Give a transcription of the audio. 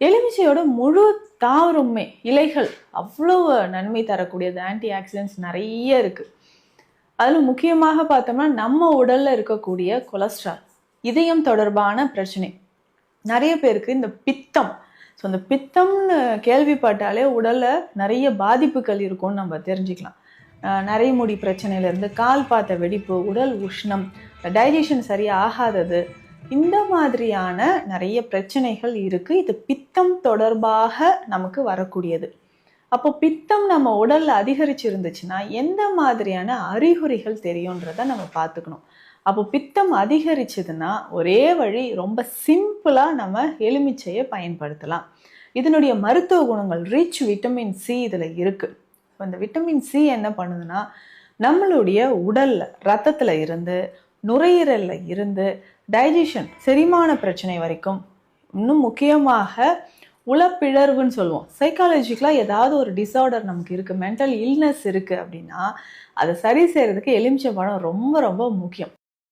எலுமிச்சையோட முழு தாவரமுமே இலைகள் அவ்வளவு நன்மை தரக்கூடியது. ஆன்டி ஆக்சிடென்ட்ஸ் நிறைய இருக்கு. அதுல முக்கியமாக பார்த்தோம்னா நம்ம உடல்ல இருக்கக்கூடிய கொலஸ்ட்ரால், இதயம் தொடர்பான பிரச்சனை, நிறைய பேருக்கு இந்த பித்தம். ஸோ இந்த பித்தம்னு கேள்விப்பட்டாலே உடல்ல நிறைய பாதிப்புகள் இருக்கும்னு நம்ம தெரிஞ்சுக்கலாம். நரைமுடி பிரச்சனையிலேருந்து கால் பாத்த வெடிப்பு, உடல் உஷ்ணம், டைஜஷன் சரியாக ஆகாதது, இந்த மாதிரியான நிறைய பிரச்சனைகள் இருக்குது. இது பித்தம் தொடர்பாக நமக்கு வரக்கூடியது. அப்போ பித்தம் நம்ம உடல்ல அதிகரிச்சு இருந்துச்சுன்னா எந்த மாதிரியான அறிகுறிகள் தெரியுன்றத நம்ம பார்த்துக்கணும். அப்போ பித்தம் அதிகரிச்சதுன்னா ஒரே வழி, ரொம்ப சிம்பிளா நம்ம எலுமிச்சையை பயன்படுத்தலாம். இதனுடைய மருத்துவ குணங்கள், ரிச் விட்டமின் சி இதுல இருக்கு. இந்த விட்டமின் சி என்ன பண்ணுதுன்னா நம்மளுடைய உடல்ல, ரத்தத்துல இருந்து, நுரையீரல்ல இருந்து, டைஜஷன், செரிமான பிரச்சனை வரைக்கும், இன்னும் முக்கியமாக உளப்பிழர்வுன்னு சொல்லுவோம். சைக்காலஜிக்கலாக ஏதாவது ஒரு டிஸார்டர் நமக்கு இருக்குது, மென்டல் இல்னஸ் இருக்குது அப்படின்னா அதை சரி செய்கிறதுக்கு எலுமிச்சை பழம் ரொம்ப ரொம்ப முக்கியம்.